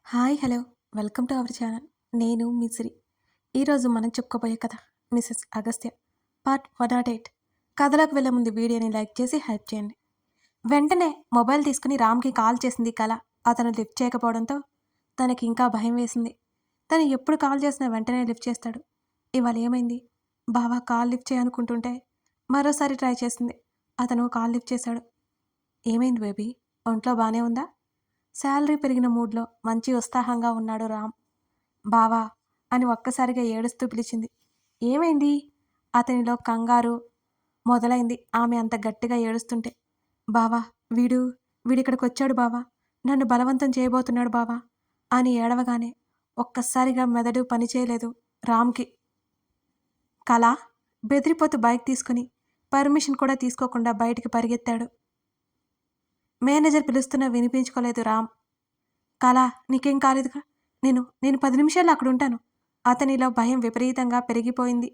Hi hello welcome to our channel. నేను మీ సిరి. ఈరోజు మనం చెప్పుకోబోయే కథ మిసెస్ అగస్త్య పార్ట్ 108. కథలోకి వెళ్ళే ముందు వీడియోని లైక్ చేసి హైప్ చేయండి. వెంటనే మొబైల్ తీసుకుని రామ్కి కాల్ చేసింది కళ. అతను లిఫ్ట్ చేయకపోవడంతో తనకి ఇంకా భయం వేసింది. తను ఎప్పుడు కాల్ చేసినా వెంటనే లిఫ్ట్ చేస్తాడు. ఇవాళ ఏమైంది? బావా కాల్ లిఫ్ట్ చేయనుకుంటుంటే మరోసారి ట్రై చేసింది. అతను కాల్ లిఫ్ట్ చేశాడు. ఏమైంది బేబీ? ఒంట్లో బాగానే ఉందా? శాలరీ పెరిగిన మూడ్లో మంచి ఉత్సాహంగా ఉన్నాడు రామ్. బావా అని ఒక్కసారిగా ఏడుస్తూ పిలిచింది. ఏమైంది? అతనిలో కంగారు మొదలైంది ఆమె అంత గట్టిగా ఏడుస్తుంటే. బావా వీడు వీడిక్కడికి వచ్చాడు బావా, నన్ను బలవంతం చేయబోతున్నాడు బావా అని ఏడవగానే ఒక్కసారిగా మెదడు పనిచేయలేదు రామ్కి. కళ బెదిరిపోతూ బైక్ తీసుకుని పర్మిషన్ కూడా తీసుకోకుండా బయటికి పరిగెత్తాడు. మేనేజర్ పిలుస్తున్నా వినిపించుకోలేదు రామ్. కళ నీకేం కాలేదుగా, నేను నేను 10 నిమిషాల్లో అక్కడ ఉంటాను. అతనిలో భయం విపరీతంగా పెరిగిపోయింది.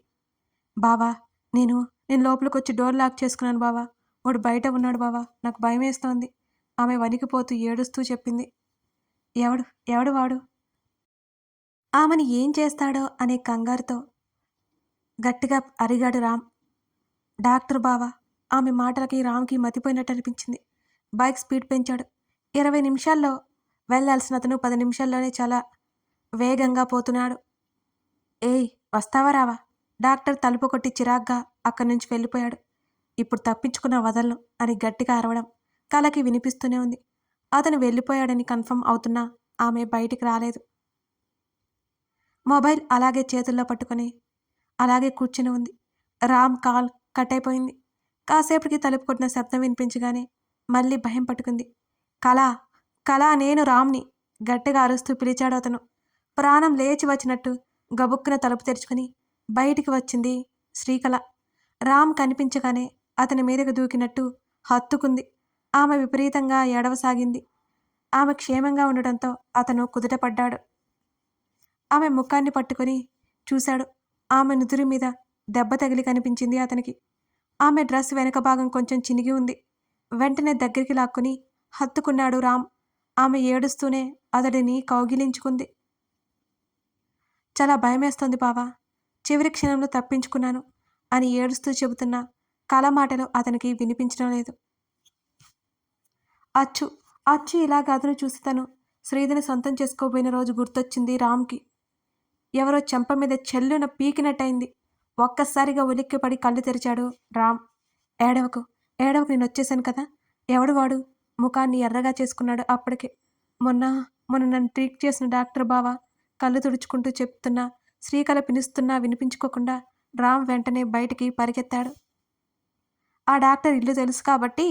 బావా నేను నేను లోపలికొచ్చి డోర్ లాక్ చేసుకున్నాను బావా, వాడు బయట ఉన్నాడు బావా, నాకు భయం వేస్తోంది ఆమె వణికిపోతూ ఏడుస్తూ చెప్పింది. ఎవడు ఎవడు వాడు? ఆమెని ఏం చేస్తాడో అనే కంగారుతో గట్టిగా అరిగాడు రామ్. డాక్టర్ బావా. ఆమె మాటలకి రామ్కి మతిపోయినట్టు అనిపించింది. బైక్ స్పీడ్ పెంచాడు. 20 నిమిషాల్లో వెళ్లాల్సిన అతను 10 నిమిషాల్లోనే చాలా వేగంగా పోతున్నాడు. ఏయ్ వస్తావా రావా? డాక్టర్ తలుపు కొట్టి చిరాగ్గా అక్కడి నుంచి వెళ్ళిపోయాడు. ఇప్పుడు తప్పించుకున్న వదలను అని గట్టిగా అరవడం కళకి వినిపిస్తూనే ఉంది. అతను వెళ్ళిపోయాడని కన్ఫర్మ్ అవుతున్నా ఆమె బయటికి రాలేదు. మొబైల్ అలాగే చేతుల్లో పట్టుకొని అలాగే కూర్చుని ఉంది. రామ్ కాల్ కట్ అయిపోయింది. కాసేపటికి తలుపు కొట్టిన శబ్దం వినిపించగానే మళ్ళీ భయం పట్టుకుంది. కళ కళ నేను రామ్ని గట్టిగా అరుస్తూ పిలిచాడు అతను. ప్రాణం లేచి వచ్చినట్టు గబుక్కున తలుపు తెరుచుకుని బయటికి వచ్చింది శ్రీకళ. రామ్ కనిపించగానే అతని మీదకు దూకినట్టు హత్తుకుంది. ఆమె విపరీతంగా ఏడవసాగింది. ఆమె క్షేమంగా ఉండటంతో అతను కుదుటపడ్డాడు. ఆమె ముఖాన్ని పట్టుకుని చూశాడు. ఆమె నుదురు మీద దెబ్బ తగిలి కనిపించింది అతనికి. ఆమె డ్రెస్ వెనుక భాగం కొంచెం చినిగి ఉంది. వెంటనే దగ్గరికి లాక్కుని హత్తుకున్నాడు రామ్. ఆమె ఏడుస్తూనే అతడిని కౌగిలించుకుంది. చాలా భయమేస్తోంది బావా, చివరి క్షణంలో తప్పించుకున్నాను అని ఏడుస్తూ చెబుతున్న కళ మాటలు అతనికి వినిపించడం లేదు. అచ్చు అచ్చు ఇలా గదును చూసి తను శ్రీధని సొంతం చేసుకోబోయిన రోజు గుర్తొచ్చింది రామ్కి. ఎవరో చెంప మీద చెల్లున పీకినట్టయింది. ఒక్కసారిగా ఉలిక్కిపడి కళ్ళు తెరిచాడు రామ్. ఏడవకు ఏడవకు, నేను వచ్చేసాను కదా. ఎవడు వాడు? ముఖాన్ని ఎర్రగా చేసుకున్నాడు అప్పటికే. మొన్న మొన్న నన్ను ట్రీట్ చేసిన డాక్టర్ బావా. కళ్ళు తుడుచుకుంటూ చెప్తున్నా శ్రీకళ పిలుస్తున్నా వినిపించుకోకుండా రామ్ వెంటనే బయటికి పరిగెత్తాడు. ఆ డాక్టర్ ఇల్లు తెలుసు కాబట్టి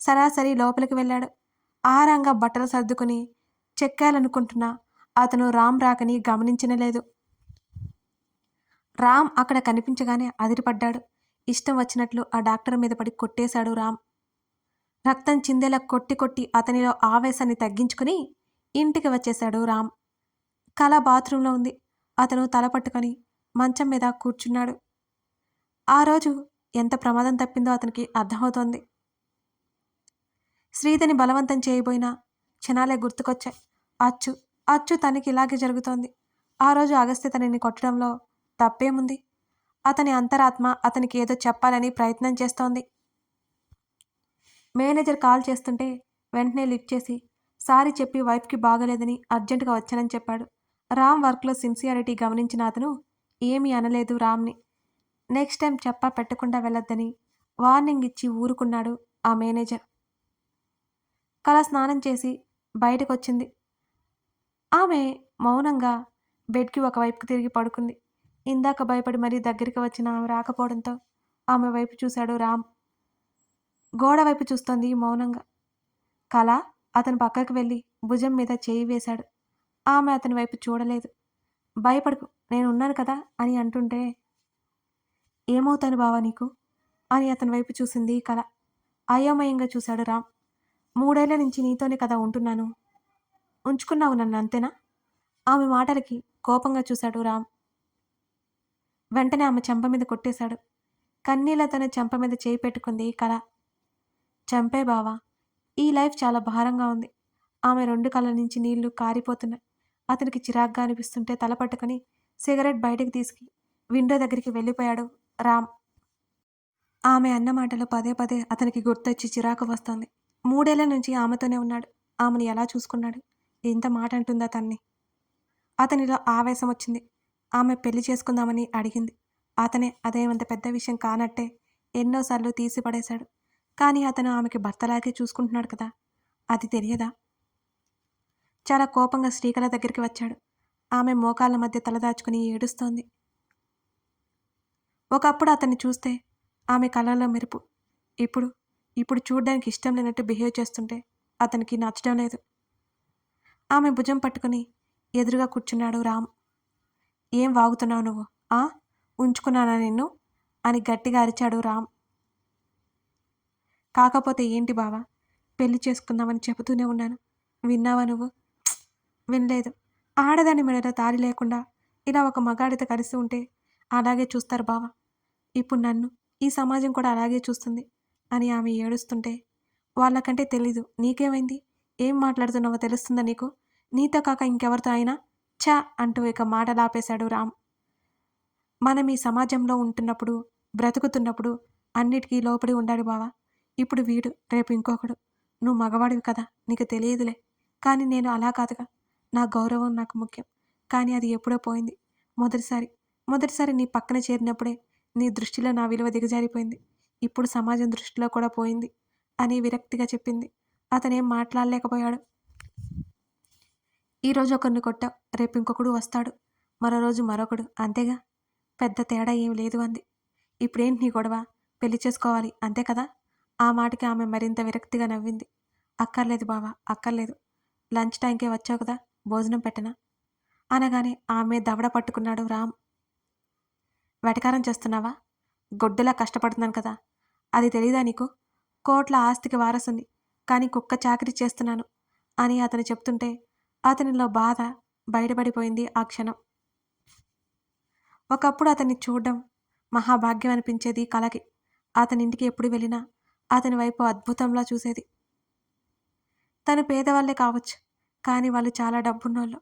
సరాసరి లోపలికి వెళ్ళాడు. ఆహారంగా బట్టలు సర్దుకుని చెక్కాలనుకుంటున్నా అతను రామ్ రాకని గమనించలేదు. రామ్ అక్కడ కనిపించగానే అదిరిపడ్డాడు. ఇష్టం వచ్చినట్లు ఆ డాక్టర్ మీద పడి కొట్టేశాడు రామ్. రక్తం చిందేలా కొట్టి కొట్టి అతనిలో ఆవేశాన్ని తగ్గించుకుని ఇంటికి వచ్చేశాడు రామ్. కళ బాత్రూంలో ఉంది. అతను తల పట్టుకొని మంచం మీద కూర్చున్నాడు. ఆ రోజు ఎంత ప్రమాదం తప్పిందో అతనికి అర్థమవుతోంది. శ్రీధని బలవంతం చేయబోయినా క్షణాలే గుర్తుకొచ్చాయి. అచ్చు అచ్చు తనకి ఇలాగే జరుగుతోంది. ఆ రోజు అగస్త్య తనని కొట్టడంలో తప్పేముంది? అతని అంతరాత్మ అతనికి ఏదో చెప్పాలని ప్రయత్నం చేస్తోంది. మేనేజర్ కాల్ చేస్తుంటే వెంటనే లిఫ్ట్ చేసి సారీ చెప్పి వైఫ్కి బాగలేదని అర్జెంటుగా వచ్చానని చెప్పాడు. రామ్ వర్క్లో సిన్సియారిటీ గమనించిన అతను ఏమీ అనలేదు రామ్ని. నెక్స్ట్ టైం చెప్పా పెట్టకుండా వెళ్ళొద్దని వార్నింగ్ ఇచ్చి ఊరుకున్నాడు ఆ మేనేజర్. కళ స్నానం చేసి బయటకొచ్చింది. ఆమె మౌనంగా బెడ్కి ఒకవైపుకి తిరిగి పడుకుంది. ఇందాక భయపడి మరీ దగ్గరికి వచ్చిన ఆమె రాకపోవడంతో ఆమె వైపు చూశాడు రామ్. గోడ వైపు చూస్తోంది మౌనంగా. కళ అతను పక్కకు వెళ్ళి భుజం మీద చేయి వేశాడు. ఆమె అతని వైపు చూడలేదు. భయపడకు, నేను ఉన్నాను కదా అని అంటుంటే ఏమవుతాను బావా నీకు అని అతని వైపు చూసింది కళ. అయోమయంగా చూశాడు రామ్. 3 ఏళ్ల నుంచి నీతోనే కదా ఉంటున్నాను, ఉంచుకున్నావు నన్ను అంతేనా? ఆమె మాటలకి కోపంగా చూశాడు రామ్. వెంటనే ఆమె చెంప మీద కొట్టేశాడు. కన్నీళ్లతోనే చెంప మీద చేయి పెట్టుకుంది కళ. చంపే బావా, ఈ లైఫ్ చాలా భారంగా ఉంది. ఆమె 2 కళ్ళ నుంచి నీళ్లు కారిపోతున్నాయి. అతనికి చిరాగ్గా అనిపిస్తుంటే తల పట్టుకొని సిగరెట్ బయటికి తీసుకు విండో దగ్గరికి వెళ్ళిపోయాడు రామ్. ఆమె అన్న మాటలు పదే పదే అతనికి గుర్తొచ్చి చిరాకు వస్తోంది. 3 ఏళ్ల నుంచి ఆమెతోనే ఉన్నాడు. ఆమెను ఎలా చూసుకున్నాడు? ఎంత మాట అంటుందా తన్ని? అతనిలో ఆవేశం వచ్చింది. ఆమె పెళ్లి చేసుకుందామని అడిగింది. అతనే అదేమంత పెద్ద విషయం కానట్టే ఎన్నోసార్లు తీసి పడేశాడు. కానీ అతను ఆమెకి భర్తలాగే చూసుకుంటున్నాడు కదా! అది తెలియదా? చాలా కోపంగా శ్రీకళ దగ్గరికి వచ్చాడు. ఆమె మోకాళ్ళ మధ్య తలదాచుకుని ఏడుస్తోంది. ఒకప్పుడు అతన్ని చూస్తే ఆమె కళ్ళలో మెరుపు. ఇప్పుడు ఇప్పుడు చూడ్డానికి ఇష్టం లేనట్టు బిహేవ్ చేస్తుంటే అతనికి నచ్చడం లేదు. ఆమె భుజం పట్టుకుని ఎదురుగా కూర్చున్నాడు రామ్. ఏం వాగుతున్నావు నువ్వు? ఆ ఉంచుకున్నానా నిన్ను? అని గట్టిగా అరిచాడు రామ్. కాకపోతే ఏంటి బావా? పెళ్లి చేసుకుందామని చెబుతూనే ఉన్నాను. విన్నావా నువ్వు? వినలేదు. ఆడదాని మెడలో తాళి లేకుండా ఇలా ఒక మగాడితో కలిసి ఉంటే అలాగే చూస్తారు బావ. ఇప్పుడు నన్ను ఈ సమాజం కూడా అలాగే చూస్తుంది అని ఆమె ఏడుస్తుంటే వాళ్ళకంటే తెలీదు. నీకేమైంది? ఏం మాట్లాడుతున్నావో తెలుస్తుందా నీకు? నీతో కాక ఇంకెవరితో అయినా? ఛా అంటూ ఇక మాటలాపేశాడు రామ్. మనం ఈ సమాజంలో ఉంటున్నప్పుడు, బ్రతుకుతున్నప్పుడు అన్నిటికీ లోబడి ఉండాలి బావా. ఇప్పుడు వీడు, రేపు ఇంకొకడు. నువ్వు మగవాడివి కదా, నీకు తెలియదులే. కానీ నేను అలా కాదుగా. నా గౌరవం నాకు ముఖ్యం. కానీ అది ఎప్పుడో పోయింది. మొదటిసారి నీ పక్కన చేరినప్పుడే నీ దృష్టిలో నా విలువ దిగజారిపోయింది. ఇప్పుడు సమాజం దృష్టిలో కూడా పోయింది అని విరక్తిగా చెప్పింది. అతనేం మాట్లాడలేకపోయాడు. ఈరోజు ఒకరిని కొట్టావు, రేపు ఇంకొకడు వస్తాడు, మరో రోజు మరొకడు, అంతేగా. పెద్ద తేడా ఏం లేదు అంది. ఇప్పుడేంటి నీ గొడవ? పెళ్లి చేసుకోవాలి అంతే కదా? ఆ మాటకి ఆమె మరింత విరక్తిగా నవ్వింది. అక్కర్లేదు బావా, అక్కర్లేదు. లంచ్ టైంకే వచ్చావు కదా, భోజనం పెట్టనా? అనగానే ఆమె దవడ పట్టుకున్నాడు రామ్. వెటకారం చేస్తున్నావా? గొడ్డులా కష్టపడుతున్నాను కదా, అది తెలీదా నీకు? కోట్ల ఆస్తికి వారసుని, కానీ కుక్క చాకిరీ చేస్తున్నాను అని అతను చెప్తుంటే అతనిలో బాధ బయటపడిపోయింది ఆ క్షణం. ఒకప్పుడు అతన్ని చూడడం మహాభాగ్యం అనిపించేది కలకి. అతనింటికి ఎప్పుడు వెళ్ళినా అతని వైపు అద్భుతంలా చూసేది. తను పేదవాళ్లే కావచ్చు, కానీ వాళ్ళు చాలా డబ్బున్నోళ్ళు.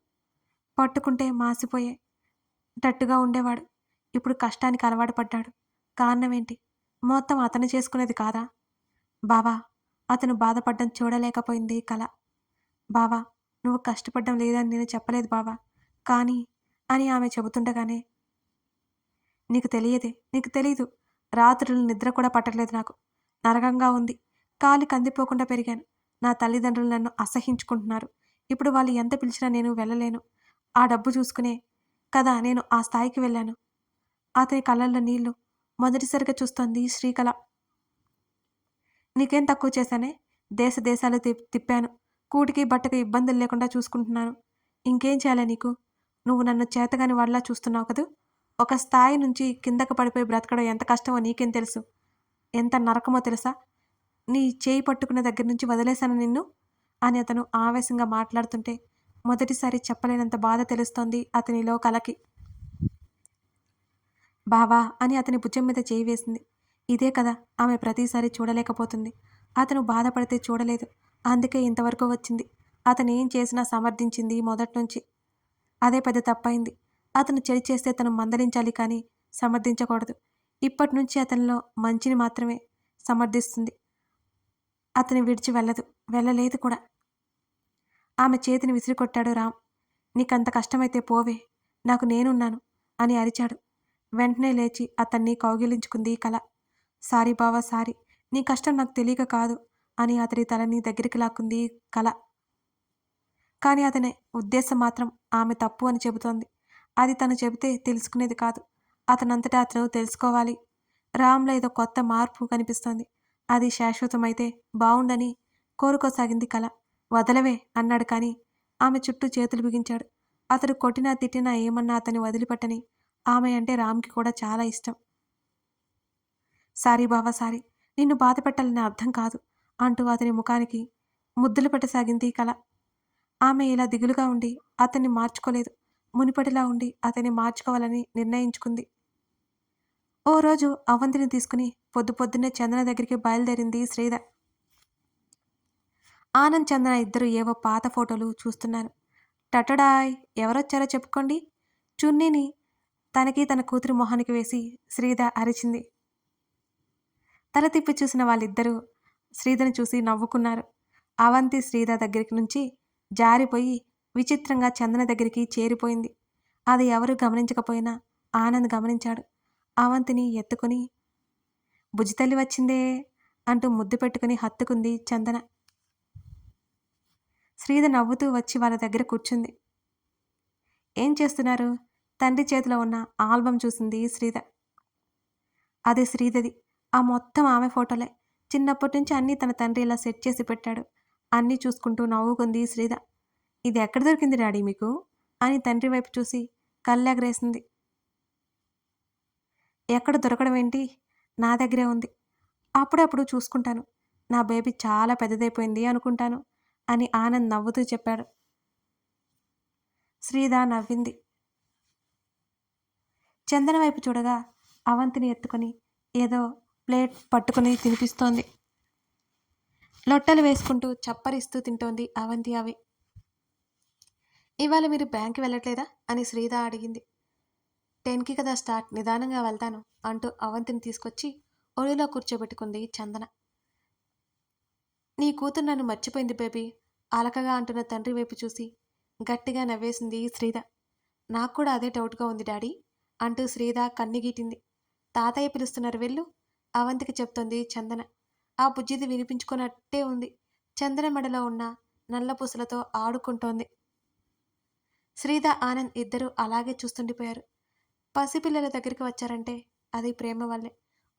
పట్టుకుంటే మాసిపోయేటట్టుగా ఉండేవాడు. ఇప్పుడు కష్టానికి అలవాటు పడ్డాడు. కారణమేంటి? మొత్తం అతను చేసుకునేది కాదా? బావా, అతను బాధపడ్డం చూడలేకపోయింది కల. బావా, నువ్వు కష్టపడ్డం లేదని నేను చెప్పలేదు బావా, కానీ అని ఆమె చెబుతుండగానే నీకు తెలీదు. రాత్రులు నిద్ర కూడా పట్టలేదు నాకు. నరకంగా ఉంది. కాలి కందిపోకుండా పెరిగాను. నా తల్లిదండ్రులు నన్ను అసహించుకుంటున్నారు. ఇప్పుడు వాళ్ళు ఎంత పిలిచినా నేను వెళ్ళలేను. ఆ డబ్బు చూసుకునే కదా నేను ఆ స్థాయికి వెళ్ళాను. అతని కళ్ళల్లో నీళ్లు మొదటిసారిగా చూస్తోంది శ్రీకళ. నీకేం తక్కువ చేశానే? దేశాలు తిప్పాను. కూటికి బట్టకి ఇబ్బందులు లేకుండా చూసుకుంటున్నాను. ఇంకేం చేయాలి నీకు? నువ్వు నన్ను చేతగాని వాడిలా చూస్తున్నావు కదూ. ఒక స్థాయి నుంచి కిందకు పడిపోయి బ్రతకడం ఎంత కష్టమో నీకేం తెలుసు? ఎంత నరకమో తెలుసా? నీ చేయి పట్టుకున్న దగ్గర నుంచి వదిలేశాను నిన్ను అని అతను ఆవేశంగా మాట్లాడుతుంటే మొదటిసారి చెప్పలేనంత బాధ తెలుస్తోంది అతనిలో కలకి. బావా అని అతని భుజం మీద చేయి వేసింది. ఇదే కదా ఆమె ప్రతిసారి చూడలేకపోతుంది. అతను బాధపడితే చూడలేదు. అందుకే ఇంతవరకు వచ్చింది. అతను ఏం చేసినా సమర్థించింది మొదట్నుంచి. అదే పెద్ద తప్పైంది. అతను చెడు చేస్తే తను మందలించాలి కానీ సమర్థించకూడదు. ఇప్పటినుంచి అతనిలో మంచిని మాత్రమే సమర్థిస్తుంది. అతని విడిచి వెళ్ళలేదు కూడా. ఆమె చేతిని విసిరికొట్టాడు రామ్. నీకంత కష్టమైతే పోవే, నాకు నేనున్నాను అని అరిచాడు. వెంటనే లేచి అతన్ని కౌగిలించుకుంది కల. సారీ బావా, సారీ. నీ కష్టం నాకు తెలియక కాదు అని అతడి తలని దగ్గరికి లాక్కుంది కల. కానీ అతని ఉద్దేశం మాత్రం ఆమె తప్పు అని చెబుతోంది. అది తను చెబితే తెలుసుకునేది కాదు. అతనంతటా అతను తెలుసుకోవాలి. రామ్లో ఏదో కొత్త మార్పు కనిపిస్తోంది. అది శాశ్వతమైతే బావుండని కోరుకోసాగింది కల. వదలవే అన్నాడు కానీ ఆమె చుట్టూ చేతులు బిగించాడు. అతడు కొట్టినా తిట్టినా ఏమన్నా అతన్ని వదిలిపెట్టని ఆమె అంటే రామ్కి కూడా చాలా ఇష్టం. సారీ బావా, సారీ. నిన్ను బాధ పెట్టాలని అర్థం కాదు అంటూ అతని ముఖానికి ముద్దులు పెట్టసాగింది కల. ఆమె ఇలా దిగులుగా ఉండి అతన్ని మార్చుకోలేదు. మునిపటిలా ఉండి అతన్ని మార్చుకోవాలని నిర్ణయించుకుంది. ఓ రోజు అవంతిని తీసుకుని పొద్దున్నే చందన దగ్గరికి బయలుదేరింది శ్రీధర్. ఆనంద్, చందన ఇద్దరు ఏవో పాత ఫోటోలు చూస్తున్నారు. టటడాయ్! ఎవరొచ్చారో చెప్పుకోండి. చున్నీని తనకి తన కూతురి మొహానికి వేసి శ్రీధ అరిచింది. తల తిప్పి చూసిన వాళ్ళిద్దరూ శ్రీధని చూసి నవ్వుకున్నారు. అవంతి శ్రీధ దగ్గరికి నుంచి జారిపోయి విచిత్రంగా చందన దగ్గరికి చేరిపోయింది. అది ఎవరూ గమనించకపోయినా ఆనంద్ గమనించాడు. అవంతిని ఎత్తుకుని బుజ్జితల్లి వచ్చిందే అంటూ ముద్దు పెట్టుకుని హత్తుకుంది చందన. శ్రీధ నవ్వుతూ వచ్చి వాళ్ళ దగ్గర కూర్చుంది. ఏం చేస్తున్నారు? తండ్రి చేతిలో ఉన్న ఆల్బం చూసింది శ్రీధ. అది శ్రీధది. ఆ మొత్తం ఆమె ఫోటోలే. చిన్నప్పటి నుంచి అన్నీ తన తండ్రి ఇలా సెట్ చేసి పెట్టాడు. అన్నీ చూసుకుంటూ నవ్వుకుంది శ్రీధ. ఇది ఎక్కడ దొరికింది డాడీ మీకు? అని తండ్రి వైపు చూసి కళ్ళెగరేసింది. ఎక్కడ దొరకడం ఏంటి? నా దగ్గరే ఉంది. అప్పుడప్పుడు చూసుకుంటాను. నా బేబీ చాలా పెద్దదైపోయింది అనుకుంటాను అని ఆనంద్ నవ్వుతూ చెప్పాడు. శ్రీధ నవ్వింది. చందన వైపు చూడగా అవంతిని ఎత్తుకొని ఏదో ప్లేట్ పట్టుకుని తినిపిస్తోంది. లొట్టలు వేసుకుంటూ చప్పరిస్తూ తింటోంది అవంతి అవి. ఇవాళ మీరు బ్యాంక్కి వెళ్ళట్లేదా అని శ్రీధ అడిగింది. 10కి కదా స్టార్ట్, నిదానంగా వెళ్తాను అంటూ అవంతిని తీసుకొచ్చి ఒడిలో కూర్చోబెట్టుకుంది చందన. నీ కూతురు నన్ను మర్చిపోయింది బేబీ అలకగా అంటున్న తండ్రి వైపు చూసి గట్టిగా నవ్వేసింది శ్రీధ. నాకు కూడా అదే డౌట్గా ఉంది డాడీ అంటూ శ్రీధ కన్నిగీటింది. తాతయ్య పిలుస్తున్నారు వెళ్ళు అవంతికి చెప్తోంది చందన. ఆ బుజ్జిది వినిపించుకున్నట్టే ఉంది. చందన మెడలో ఉన్న నల్ల పూసలతో ఆడుకుంటోంది. శ్రీధ ఆనంద్ ఇద్దరూ అలాగే చూస్తుండిపోయారు. పసిపిల్లల దగ్గరికి వచ్చారంటే అది ప్రేమ వల్లే.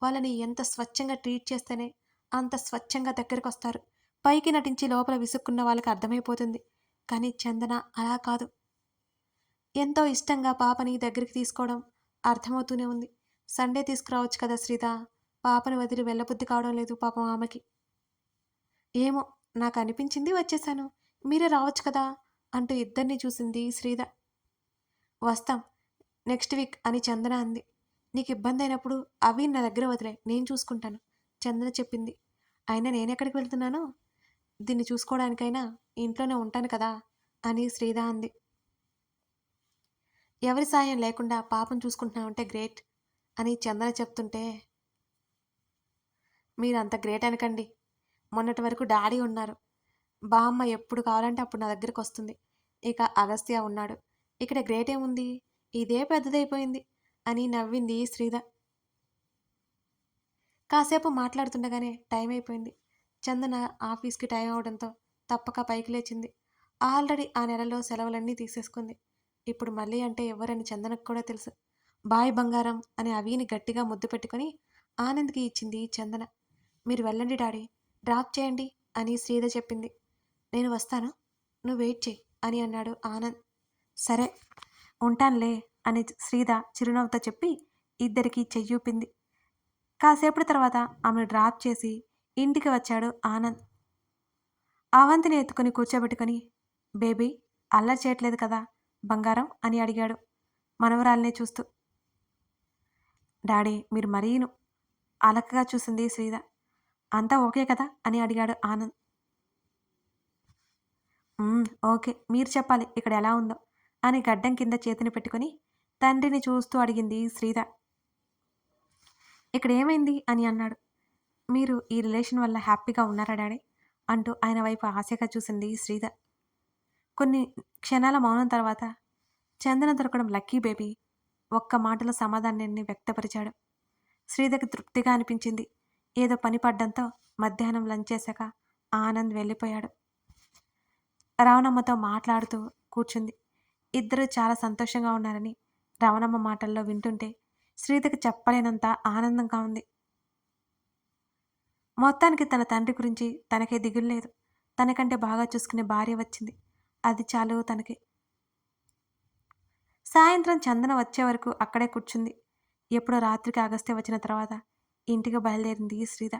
వాళ్ళని ఎంత స్వచ్ఛంగా ట్రీట్ చేస్తేనే అంత స్వచ్ఛంగా దగ్గరికి వస్తారు. పైకి నటించి లోపల విసుక్కున్న వాళ్ళకి అర్థమైపోతుంది. కానీ చందన అలా కాదు. ఎంతో ఇష్టంగా పాపని దగ్గరికి తీసుకోవడం అర్థమవుతూనే ఉంది. సండే తీసుకురావచ్చు కదా శ్రీధ, పాపను వదిలి వెళ్ళబుద్ధి కావడం లేదు పాపం ఆమెకి. ఏమో నాకు అనిపించింది వచ్చేసాను, మీరే రావచ్చు కదా అంటూ ఇద్దరిని చూసింది శ్రీధ. వస్తాం నెక్స్ట్ వీక్ అని చందన అంది. నీకు ఇబ్బంది అయినప్పుడు అవి నా దగ్గర వదిలే, నేను చూసుకుంటాను చందన చెప్పింది. అయినా నేనెక్కడికి వెళ్తున్నాను, దీన్ని చూసుకోవడానికైనా ఇంట్లోనే ఉంటాను కదా అని శ్రీధ అంది. ఎవరి సాయం లేకుండా పాపం చూసుకుంటున్నామంటే గ్రేట్ అని చందన చెప్తుంటే, మీరంత గ్రేట్ అనకండి. మొన్నటి వరకు డాడీ ఉన్నారు. బామ్మ ఎప్పుడు కావాలంటే అప్పుడు నా దగ్గరికి వస్తుంది. ఇక అగస్త్య ఉన్నాడు. ఇక్కడ గ్రేట్ ఏముంది, ఇదే పెద్దదైపోయింది అని నవ్వింది శ్రీధ. కాసేపు మాట్లాడుతుండగానే టైం అయిపోయింది. చందన ఆఫీస్కి టైం అవడంతో తప్పక పైకి లేచింది. ఆల్రెడీ ఆ నెలలో సెలవులన్నీ తీసేసుకుంది. ఇప్పుడు మళ్ళీ అంటే ఎవరని చందనకు కూడా తెలుసు. బాయ్ బంగారం అని అవిని గట్టిగా ముద్దు పెట్టుకుని ఆనంద్కి ఇచ్చింది చందన. మీరు వెళ్ళండి డాడీ, డ్రాప్ చేయండి అని శ్రీధ చెప్పింది. నేను వస్తాను, నువ్వు వెయిట్ చేయి అని అన్నాడు ఆనంద్. సరే ఉంటానులే అని శ్రీధ చిరునవ్వుతో చెప్పి ఇద్దరికీ చెయ్యూపింది. కాసేపటి తర్వాత ఆమెను డ్రాప్ చేసి ఇంటికి వచ్చాడు ఆనంద్. అవంతిని ఎత్తుకుని కూర్చోబెట్టుకుని, బేబీ అల్లరి చేయట్లేదు కదా బంగారం అని అడిగాడు మనవరాలనే చూస్తూ. డాడీ మీరు మరీను అలకగా చూసింది శ్రీధ. అంతా ఓకే కదా అని అడిగాడు ఆనంద్. ఓకే, మీరు చెప్పాలి ఇక్కడ ఎలా ఉందో అని గడ్డం కింద చేతిని పెట్టుకుని తండ్రిని చూస్తూ అడిగింది శ్రీధ. ఇక్కడ ఏమైంది అని అన్నాడు. మీరు ఈ రిలేషన్ వల్ల హ్యాపీగా ఉన్నారా డాడీ అంటూ ఆయన వైపు ఆశగా చూసింది శ్రీధ. కొన్ని క్షణాల మౌనం తర్వాత, చందన దొరకడం లక్కీ బేబీ ఒక్క మాటలో సమాధానాన్ని వ్యక్తపరిచాడు. శ్రీధకి తృప్తిగా అనిపించింది. ఏదో పని పడ్డంతో మధ్యాహ్నం లంచ్ చేశాక ఆనంద్ వెళ్ళిపోయాడు. రవణమ్మతో మాట్లాడుతూ కూర్చుంది. ఇద్దరూ చాలా సంతోషంగా ఉన్నారని రవణమ్మ మాటల్లో వింటుంటే శ్రీధకి చెప్పలేనంత ఆనందంగా ఉంది. మొత్తానికి తన తండ్రి గురించి తనకే దిగులు లేదు. తనకంటే బాగా చూసుకునే భార్య వచ్చింది. అది చాలు తనకి. సాయంత్రం చందన వచ్చే వరకు అక్కడే కూర్చుంది. ఎప్పుడో రాత్రికి అగస్త్య వచ్చిన తర్వాత ఇంటికి బయలుదేరింది శ్రీధ.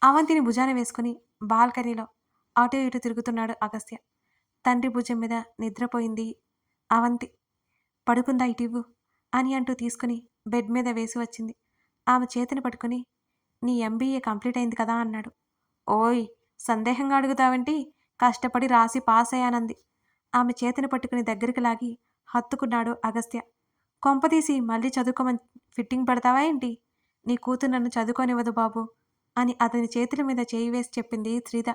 అవంతిని భుజాన వేసుకుని బాల్కనీలో అటు ఇటు తిరుగుతున్నాడు అగస్త్య. తండ్రి భుజం మీద నిద్రపోయింది అవంతి. పడుకుందా ఇటివ్వు అని అంటూ తీసుకుని బెడ్ మీద వేసి వచ్చింది. ఆమె చేతిని పట్టుకుని, నీ ఎంబీఏ కంప్లీట్ అయింది కదా అన్నాడు. ఓయ్ సందేహంగా అడుగుతావేంటి, కష్టపడి రాసి పాస్ అయ్యానంది. ఆమె చేతిని పట్టుకుని దగ్గరికి లాగి హత్తుకున్నాడు అగస్త్య. కొంపదీసి మళ్ళీ చదువుకోమని ఫిట్టింగ్ పెడతావా ఏంటి? నీ కూతురు నన్ను చదువుకోనివ్వదు బాబు అని అతని చేతుల మీద చేయి వేసి చెప్పింది శ్రీద.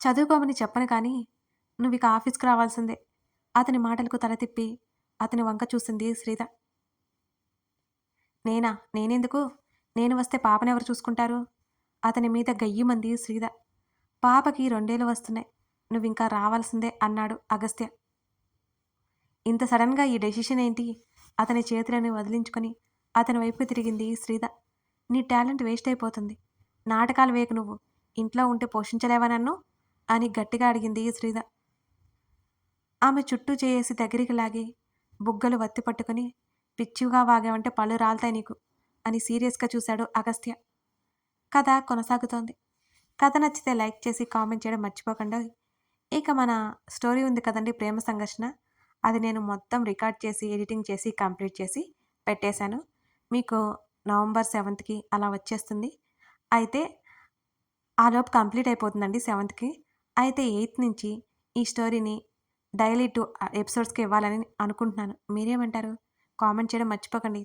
చదువుకోమని చెప్పను కానీ నువ్విక ఆఫీస్‌కి రావాల్సిందే. అతని మాటలకు తల తిప్పి అతని వంక చూసింది శ్రీద. నేనా? నేనెందుకు? నేను వస్తే పాపనెవరు చూసుకుంటారు? అతని మీద గయ్యిమంది శ్రీద. పాపకి 2 ఏళ్ళు వస్తున్నాయి. నువ్వింకా రావాల్సిందే అన్నాడు అగస్త్య. ఇంత సడన్‌గా ఈ డెసిషన్ ఏంటి? అతని చేతులను వదిలించుకొని అతని వైపు తిరిగింది శ్రీద. నీ టాలెంట్ వేస్ట్ అయిపోతుంది. నాటకాలు వేయకు నువ్వు. ఇంట్లో ఉంటే పోషించలేవా నన్ను? అని గట్టిగా అడిగింది శ్రీద. ఆమె చుట్టూ చేయేసి దగ్గరికి లాగి బుగ్గలు వత్తి పట్టుకుని పిచ్చిగా వాగావంటే పళ్ళు రాలతాయి నీకు అని సీరియస్‌గా చూశాడు అగస్త్య. కథ కొనసాగుతోంది. కథ నచ్చితే లైక్ చేసి కామెంట్ చేయడం మర్చిపోకండోయ్. ఇక మన స్టోరీ ఉంది కదండీ, ప్రేమ సంఘర్షణ. అది నేను మొత్తం రికార్డ్ చేసి, ఎడిటింగ్ చేసి, కంప్లీట్ చేసి పెట్టేశాను. మీకు నవంబర్ 7కి అలా వచ్చేస్తుంది. అయితే ఆలోపు కంప్లీట్ అయిపోతుందండి 7కి. అయితే 8 నుంచి ఈ స్టోరీని డైలీ 2 ఎపిసోడ్స్‌కి ఇవ్వాలని అనుకుంటున్నాను. మీరేమంటారు? కామెంట్ చేయడం మర్చిపోకండి.